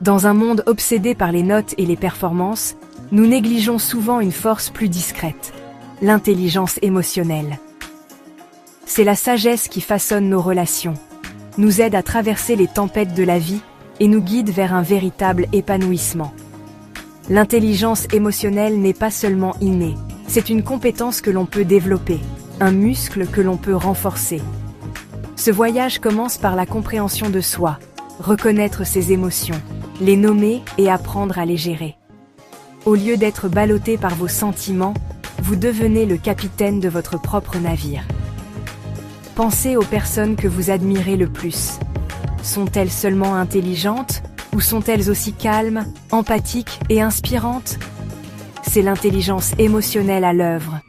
Dans un monde obsédé par les notes et les performances, nous négligeons souvent une force plus discrète, l'intelligence émotionnelle. C'est la sagesse qui façonne nos relations, nous aide à traverser les tempêtes de la vie et nous guide vers un véritable épanouissement. L'intelligence émotionnelle n'est pas seulement innée, c'est une compétence que l'on peut développer, un muscle que l'on peut renforcer. Ce voyage commence par la compréhension de soi, reconnaître ses émotions, les nommer et apprendre à les gérer. Au lieu d'être ballotté par vos sentiments, vous devenez le capitaine de votre propre navire. Pensez aux personnes que vous admirez le plus. Sont-elles seulement intelligentes ou sont-elles aussi calmes, empathiques et inspirantes? C'est l'intelligence émotionnelle à l'œuvre.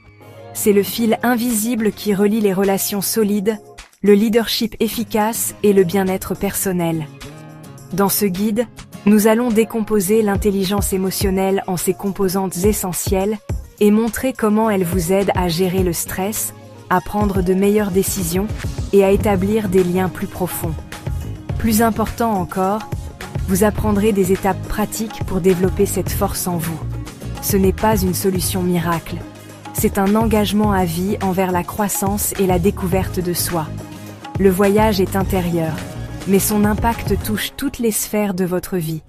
C'est le fil invisible qui relie les relations solides, le leadership efficace et le bien-être personnel. Dans ce guide, nous allons décomposer l'intelligence émotionnelle en ses composantes essentielles et montrer comment elle vous aide à gérer le stress, à prendre de meilleures décisions et à établir des liens plus profonds. Plus important encore, vous apprendrez des étapes pratiques pour développer cette force en vous. Ce n'est pas une solution miracle, c'est un engagement à vie envers la croissance et la découverte de soi. Le voyage est intérieur, mais son impact touche toutes les sphères de votre vie.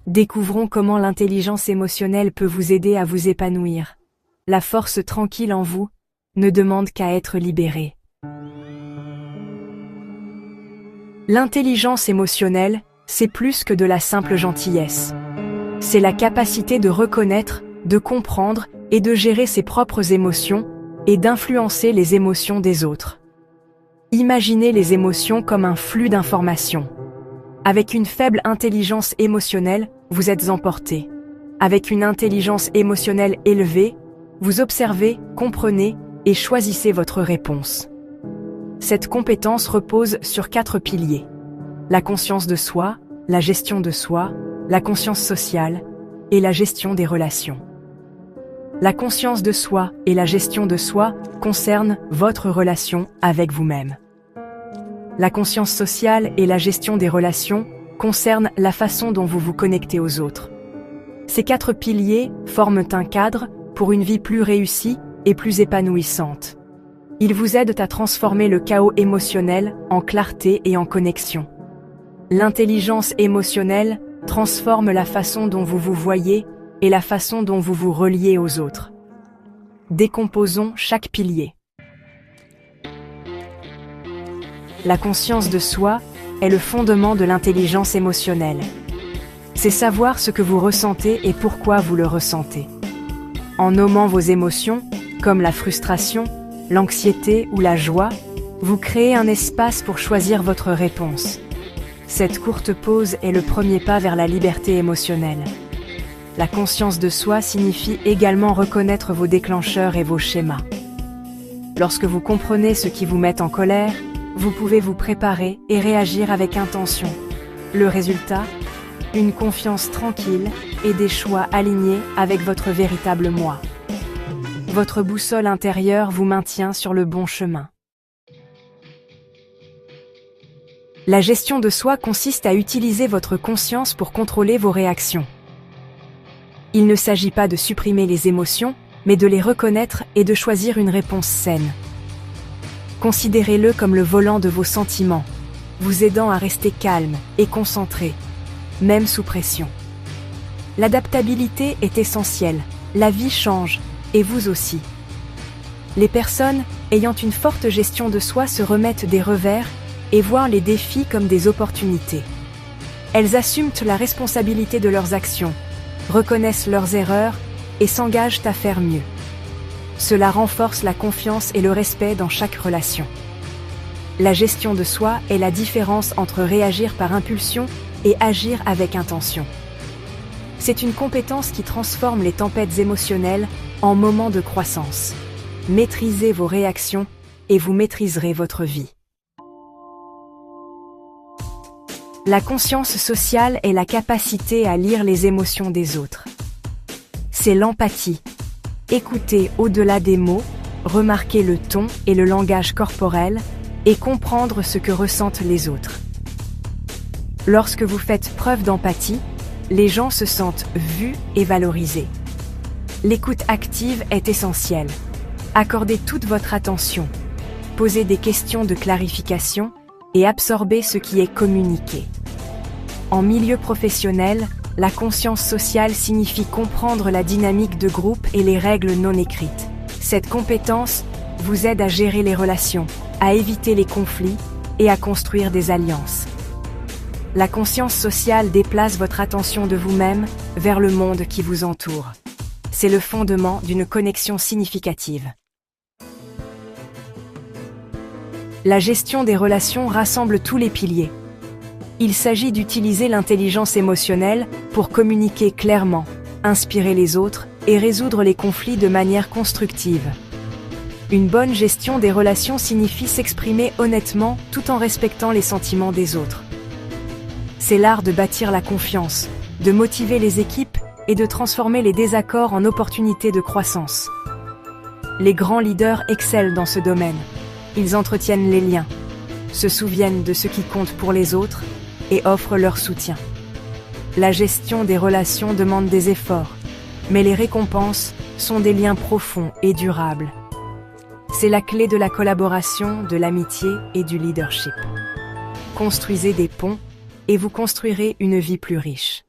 Découvrons comment l'intelligence émotionnelle peut vous aider à vous épanouir. La force tranquille en vous ne demande qu'à être libérée. L'intelligence émotionnelle, c'est plus que de la simple gentillesse. C'est la capacité de reconnaître, de comprendre et de gérer ses propres émotions et d'influencer les émotions des autres. Imaginez les émotions comme un flux d'informations. Avec une faible intelligence émotionnelle, vous êtes emporté. Avec une intelligence émotionnelle élevée, vous observez, comprenez et choisissez votre réponse. Cette compétence repose sur 4 piliers. La conscience de soi, la gestion de soi, la conscience sociale et la gestion des relations. La conscience de soi et la gestion de soi concernent votre relation avec vous-même. La conscience sociale et la gestion des relations concernent la façon dont vous vous connectez aux autres. Ces 4 piliers forment un cadre pour une vie plus réussie et plus épanouissante. Ils vous aident à transformer le chaos émotionnel en clarté et en connexion. L'intelligence émotionnelle transforme la façon dont vous vous voyez et la façon dont vous vous reliez aux autres. Décomposons chaque pilier. La conscience de soi est le fondement de l'intelligence émotionnelle. C'est savoir ce que vous ressentez et pourquoi vous le ressentez. En nommant vos émotions, comme la frustration, l'anxiété ou la joie, vous créez un espace pour choisir votre réponse. Cette courte pause est le premier pas vers la liberté émotionnelle. La conscience de soi signifie également reconnaître vos déclencheurs et vos schémas. Lorsque vous comprenez ce qui vous met en colère, vous pouvez vous préparer et réagir avec intention. Le résultat ? Une confiance tranquille et des choix alignés avec votre véritable moi. Votre boussole intérieure vous maintient sur le bon chemin. La gestion de soi consiste à utiliser votre conscience pour contrôler vos réactions. Il ne s'agit pas de supprimer les émotions, mais de les reconnaître et de choisir une réponse saine. Considérez-le comme le volant de vos sentiments, vous aidant à rester calme et concentré, même sous pression. L'adaptabilité est essentielle, la vie change, et vous aussi. Les personnes ayant une forte gestion de soi se remettent des revers et voient les défis comme des opportunités. Elles assument la responsabilité de leurs actions, reconnaissent leurs erreurs et s'engagent à faire mieux. Cela renforce la confiance et le respect dans chaque relation. La gestion de soi est la différence entre réagir par impulsion et agir avec intention. C'est une compétence qui transforme les tempêtes émotionnelles en moments de croissance. Maîtrisez vos réactions et vous maîtriserez votre vie. La conscience sociale est la capacité à lire les émotions des autres. C'est l'empathie. Écouter au-delà des mots, remarquer le ton et le langage corporel et comprendre ce que ressentent les autres. Lorsque vous faites preuve d'empathie, Les gens se sentent vus et valorisés. L'écoute active est essentielle. Accordez toute votre attention. Posez des questions de clarification et absorbez ce qui est communiqué. En milieu professionnel, la conscience sociale signifie comprendre la dynamique de groupe et les règles non écrites. Cette compétence vous aide à gérer les relations, à éviter les conflits et à construire des alliances. La conscience sociale déplace votre attention de vous-même vers le monde qui vous entoure. C'est le fondement d'une connexion significative. La gestion des relations rassemble tous les piliers. Il s'agit d'utiliser l'intelligence émotionnelle pour communiquer clairement, inspirer les autres et résoudre les conflits de manière constructive. Une bonne gestion des relations signifie s'exprimer honnêtement tout en respectant les sentiments des autres. C'est l'art de bâtir la confiance, de motiver les équipes et de transformer les désaccords en opportunités de croissance. Les grands leaders excellent dans ce domaine. Ils entretiennent les liens, se souviennent de ce qui compte pour les autres et offrent leur soutien. La gestion des relations demande des efforts, mais les récompenses sont des liens profonds et durables. C'est la clé de la collaboration, de l'amitié et du leadership. Construisez des ponts et vous construirez une vie plus riche.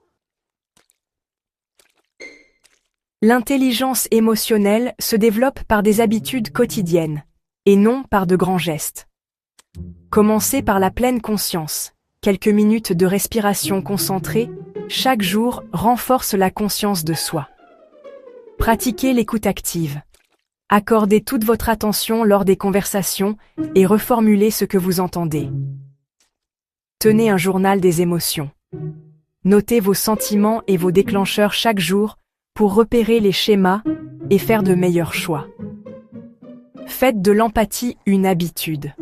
L'intelligence émotionnelle se développe par des habitudes quotidiennes, et non par de grands gestes. Commencez par la pleine conscience. Quelques minutes de respiration concentrée, chaque jour, renforce la conscience de soi. Pratiquez l'écoute active. Accordez toute votre attention lors des conversations et reformulez ce que vous entendez. Tenez un journal des émotions. Notez vos sentiments et vos déclencheurs chaque jour pour repérer les schémas et faire de meilleurs choix. Faites de l'empathie une habitude.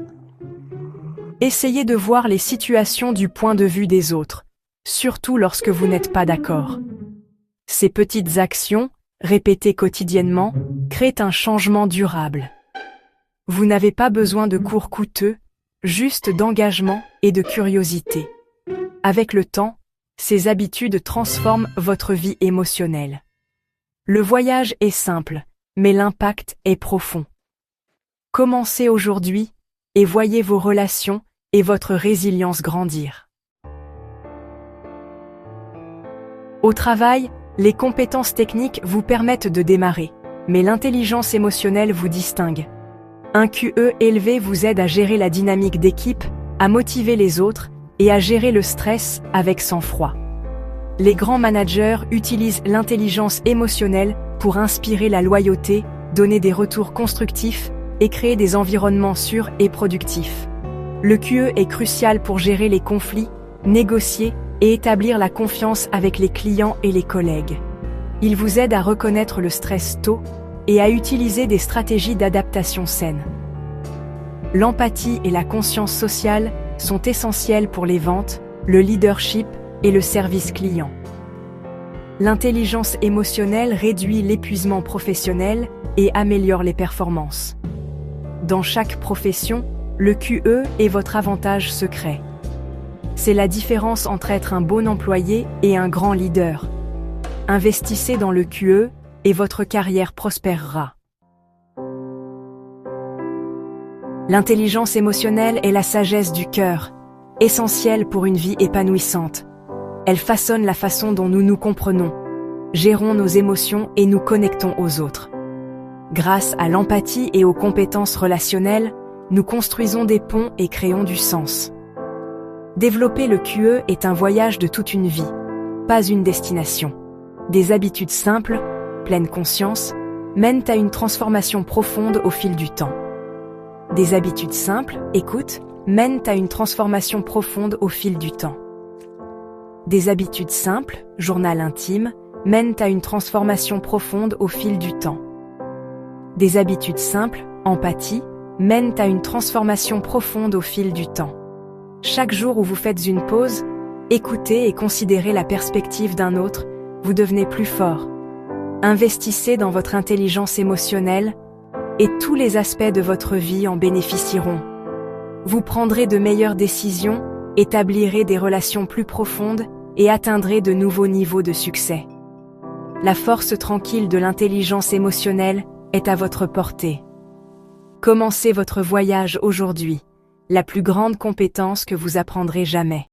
Essayez de voir les situations du point de vue des autres, surtout lorsque vous n'êtes pas d'accord. Ces petites actions, répétées quotidiennement, créent un changement durable. Vous n'avez pas besoin de cours coûteux, juste d'engagement et de curiosité. Avec le temps, ces habitudes transforment votre vie émotionnelle. Le voyage est simple, mais l'impact est profond. Commencez aujourd'hui et voyez vos relations et votre résilience grandir. Au travail, les compétences techniques vous permettent de démarrer, mais l'intelligence émotionnelle vous distingue. Un QE élevé vous aide à gérer la dynamique d'équipe, à motiver les autres et à gérer le stress avec sang-froid. Les grands managers utilisent l'intelligence émotionnelle pour inspirer la loyauté, donner des retours constructifs et créer des environnements sûrs et productifs. Le QE est crucial pour gérer les conflits, négocier et établir la confiance avec les clients et les collègues. Il vous aide à reconnaître le stress tôt et à utiliser des stratégies d'adaptation saines. L'empathie et la conscience sociale sont essentielles pour les ventes, le leadership et le service client. L'intelligence émotionnelle réduit l'épuisement professionnel et améliore les performances. Dans chaque profession, le QE est votre avantage secret. C'est la différence entre être un bon employé et un grand leader. Investissez dans le QE et votre carrière prospérera. L'intelligence émotionnelle est la sagesse du cœur, essentielle pour une vie épanouissante. Elle façonne la façon dont nous nous comprenons, gérons nos émotions et nous connectons aux autres. Grâce à l'empathie et aux compétences relationnelles, nous construisons des ponts et créons du sens. Développer le QE est un voyage de toute une vie, pas une destination. Des habitudes simples, pleines conscience, mènent à une transformation profonde au fil du temps. Des habitudes simples, écoute, mènent à une transformation profonde au fil du temps. Des habitudes simples, journal intime, mènent à une transformation profonde au fil du temps. Des habitudes simples, empathie, mènent à une transformation profonde au fil du temps. Chaque jour où vous faites une pause, écoutez et considérez la perspective d'un autre, vous devenez plus fort. Investissez dans votre intelligence émotionnelle et tous les aspects de votre vie en bénéficieront. Vous prendrez de meilleures décisions, établirez des relations plus profondes et atteindrez de nouveaux niveaux de succès. La force tranquille de l'intelligence émotionnelle est à votre portée. Commencez votre voyage aujourd'hui, la plus grande compétence que vous apprendrez jamais.